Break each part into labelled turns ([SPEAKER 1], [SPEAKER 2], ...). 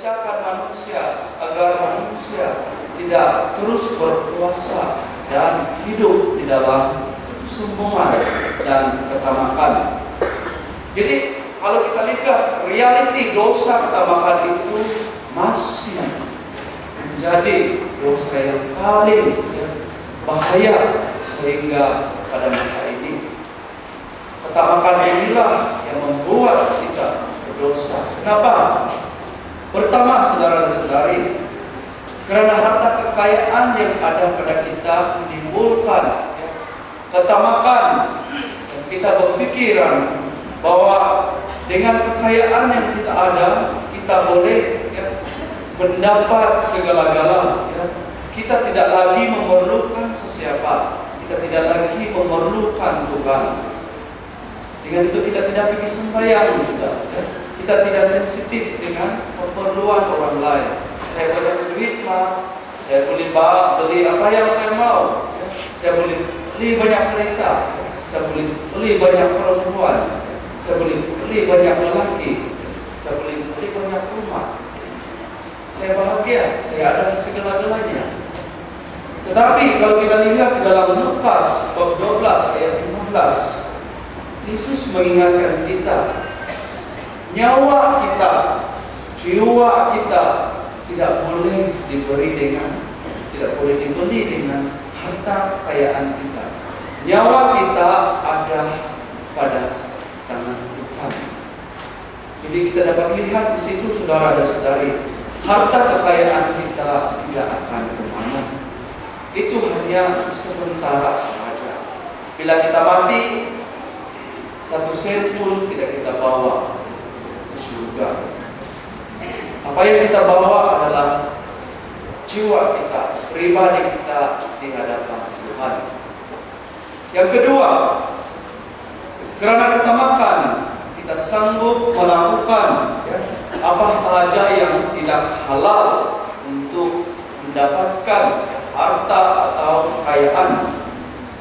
[SPEAKER 1] memecahkan manusia agar manusia tidak terus berkuasa dan hidup di dalam kesombongan dan ketamakan. Jadi kalau kita lihat realiti dosa ketamakan itu masih menjadi dosa yang paling bahaya sehingga pada masa ini ketamakan inilah yang membuat kita berdosa. Kenapa? Pertama, saudara-saudari, karena harta kekayaan yang ada pada kita menimbulkan ketamakan. Kita berpikiran bahwa dengan kekayaan yang kita ada, kita boleh mendapat segala-gala. Kita tidak lagi memerlukan sesiapa, kita tidak lagi memerlukan Tuhan. Dengan itu kita tidak pergi sembahyang sudah. Kita tidak sensitif dengan keperluan orang lain. Saya punya duit mah, saya boleh beli apa yang saya mau. Saya boleh beli banyak kereta, saya boleh beli banyak perempuan, saya boleh beli banyak lelaki, saya boleh beli banyak rumah. Saya bahagia, saya ada segala-galanya. Tetapi kalau kita lihat di dalam Lukas bab 12 ayat 15, Yesus mengingatkan kita, nyawa kita, jiwa kita tidak boleh dibeli dengan harta kekayaan kita. Nyawa kita ada pada tangan Tuhan. Jadi kita dapat lihat di situ, saudara dan saudari, harta kekayaan kita tidak akan kemana. Itu hanya sementara saja. Bila kita mati, 1 sen pun tidak kita bawa ke surga. Apa yang kita bawa adalah jiwa kita, pribadi kita di hadapan Tuhan. Yang kedua, karena ketamakan, kita sanggup melakukan apa saja yang tidak halal untuk mendapatkan harta atau kekayaan.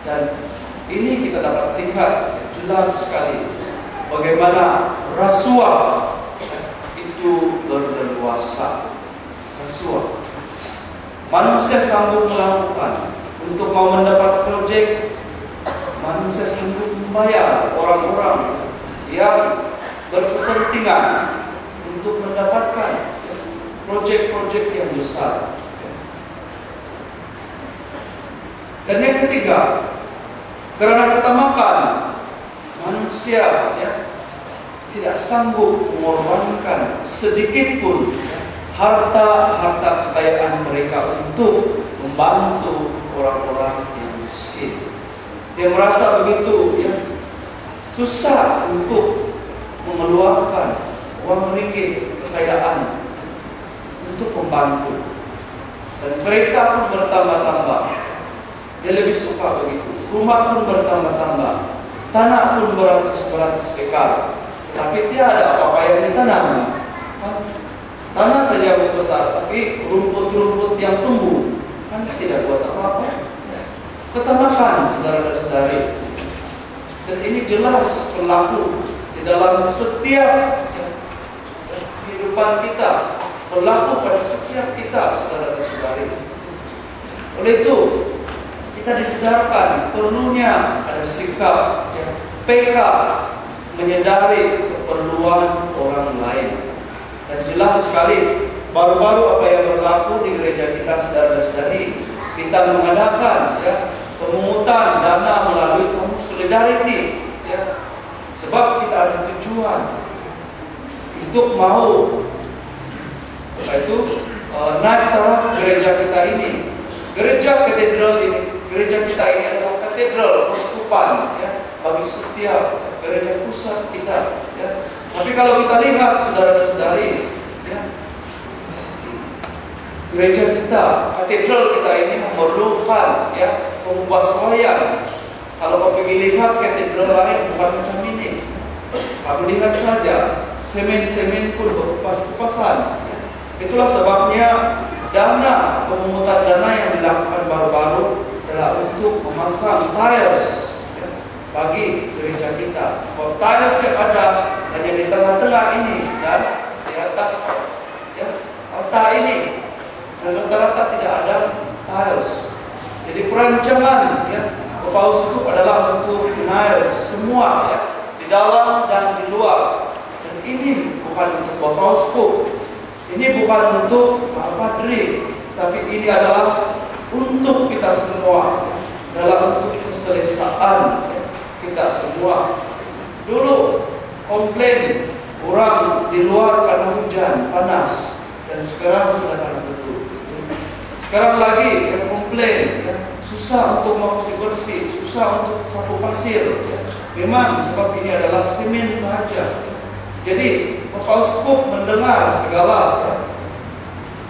[SPEAKER 1] Dan ini kita dapat lihat jelas sekali bagaimana rasuah itu berleluasa. Rasuah, manusia sanggup melakukan untuk mau mendapat proyek. Manusia sanggup membayar orang-orang yang berkepentingan untuk mendapatkan proyek-proyek yang besar. Dan yang ketiga, karena ketamakan, manusia tidak sanggup mengorbankan sedikit pun harta kekayaan mereka untuk membantu orang-orang yang miskin. Dia merasa begitu susah untuk mengeluarkan uang ringgit kekayaan untuk membantu. Dan kereta pun bertambah-tambah. Dia lebih suka begitu. Rumah pun bertambah-tambah, tanah pun beratus-beratus ekar, tapi tiada apa-apa yang ditanam. Tanah saja membesar, tapi rumput-rumput yang tumbuh kan tidak buat apa-apa. Ketamakan, saudara-saudari. Dan ini jelas berlaku di dalam setiap kehidupan kita, berlaku pada setiap kita, saudara-saudari. Oleh itu, kita disadarkan perlunya ada sikap peka, menyadari keperluan orang lain. Dan jelas sekali baru-baru apa yang berlaku di gereja kita, saudara-saudari, kita mengadakan pemungutan dana melalui kamu solidarity, sebab kita ada tujuan untuk mau naik taraf gereja kita ini. Gereja katedral ini, gereja kita ini adalah katedral persekutuan bagi setiap gereja pusat kita. Tapi kalau kita lihat, saudara-saudari, gereja kita, katedral kita ini memerlukan pembasahan. Kalau kau pergi lihat katedral lain bukan macam ini. Kau lihat saja, semen-semen pun berkupas-kupasan. Itulah sebabnya dana, pemungutan dana yang dilakukan baru-baru adalah untuk memasang tiles bagi gereja kita. Sebab tiles yang ada hanya di tengah-tengah ini dan di atas peta ini, dan rata-rata tidak ada tiles. Jadi perancangan ya Bapak Uskup adalah untuk tiles semua ya, di dalam dan di luar. Dan ini bukan untuk Bapak Uskup, ini bukan untuk Pak Padri, tapi ini adalah untuk kita semua, dalam untuk keselesaan kita semua. Dulu komplain orang di luar karena hujan panas, dan sekarang sudah karena betul. Sekarang lagi yang komplain ya, susah untuk mau bersih, susah untuk sapu pasir. Memang sebab ini adalah semen saja. Jadi Bapak Uskup mendengar segala ya,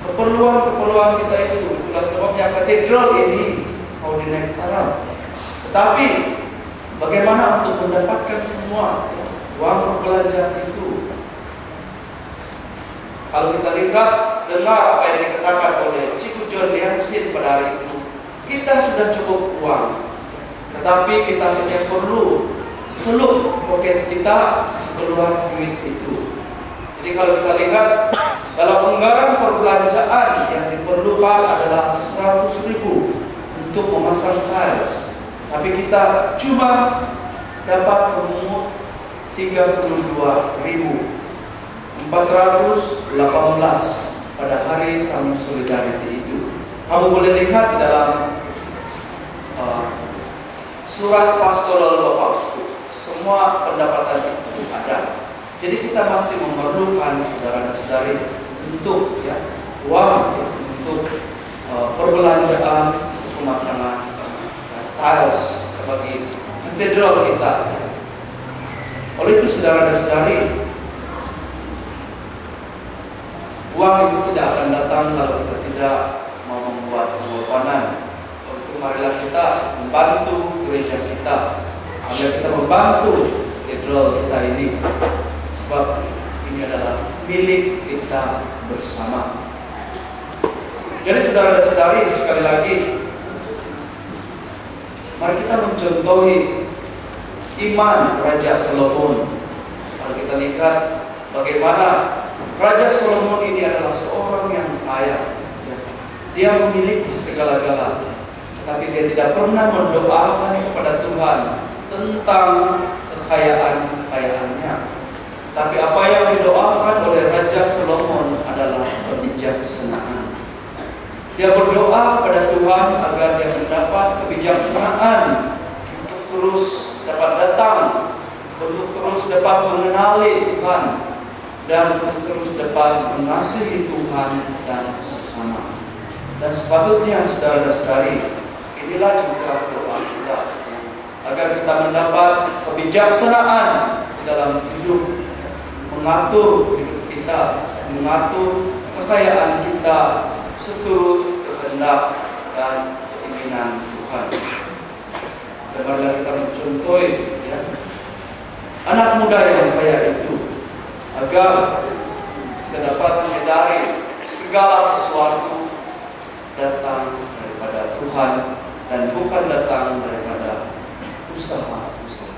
[SPEAKER 1] keperluan kita itu. Itulah sebabnya katedral ini mau dinaik taraf. Tetapi bagaimana untuk mendapatkan semua ya, uang perbelanjaan itu? Kalau kita lihat, dengar apa yang dikatakan oleh Chief John Liansin pada hari itu, kita sudah cukup uang, tetapi kita hanya perlu seluruh poket kita sekeluar duit itu. Jadi kalau kita lihat, dalam anggaran perbelanjaan yang diperlukan adalah 100.000 untuk memasang tiles, tapi kita cuma dapat memungut 32.418 pada hari tamu solidarity itu. Kamu boleh lihat di dalam surat pastoral Bapak Uskup, semua pendapatan itu ada. Jadi kita masih memerlukan saudara dan saudari untuk ya, uang ya, untuk perbelanjaan pemasangan tiles bagi katedral kita. Oleh itu saudara dan saudari, uang itu tidak akan datang kalau kita tidak mau membuat pengorbanan. Untuk marilah kita membantu gereja kita, agar kita membantu katedral kita ini, sebab ini adalah milik kita bersama. Jadi saudara dan saudari, sekali lagi, mari kita mencontohi iman Raja Solomon. Kalau kita lihat bagaimana Raja Solomon ini adalah seorang yang kaya. Dia memiliki segala-galanya, tapi dia tidak pernah mendoakan kepada Tuhan tentang kekayaan-kekayaannya. Tapi apa yang didoakan oleh Raja Solomon adalah kebijaksanaan. Dia berdoa kepada Tuhan agar dia mendapat kebijaksanaan untuk terus dapat datang, untuk terus dapat mengenali Tuhan, dan untuk terus dapat mengasihi Tuhan dan sesama. Dan sepatutnya saudara dan saudari, inilah juga doa kita, agar kita mendapat kebijaksanaan di dalam hidup, mengatur hidup kita, mengatur kekayaan kita seturut kehendak dan keinginan Tuhan. Dan marilah kita mencontohi ya, anak muda yang kaya itu, agar kita dapat menyadari segala sesuatu datang daripada Tuhan dan bukan datang daripada usaha-usaha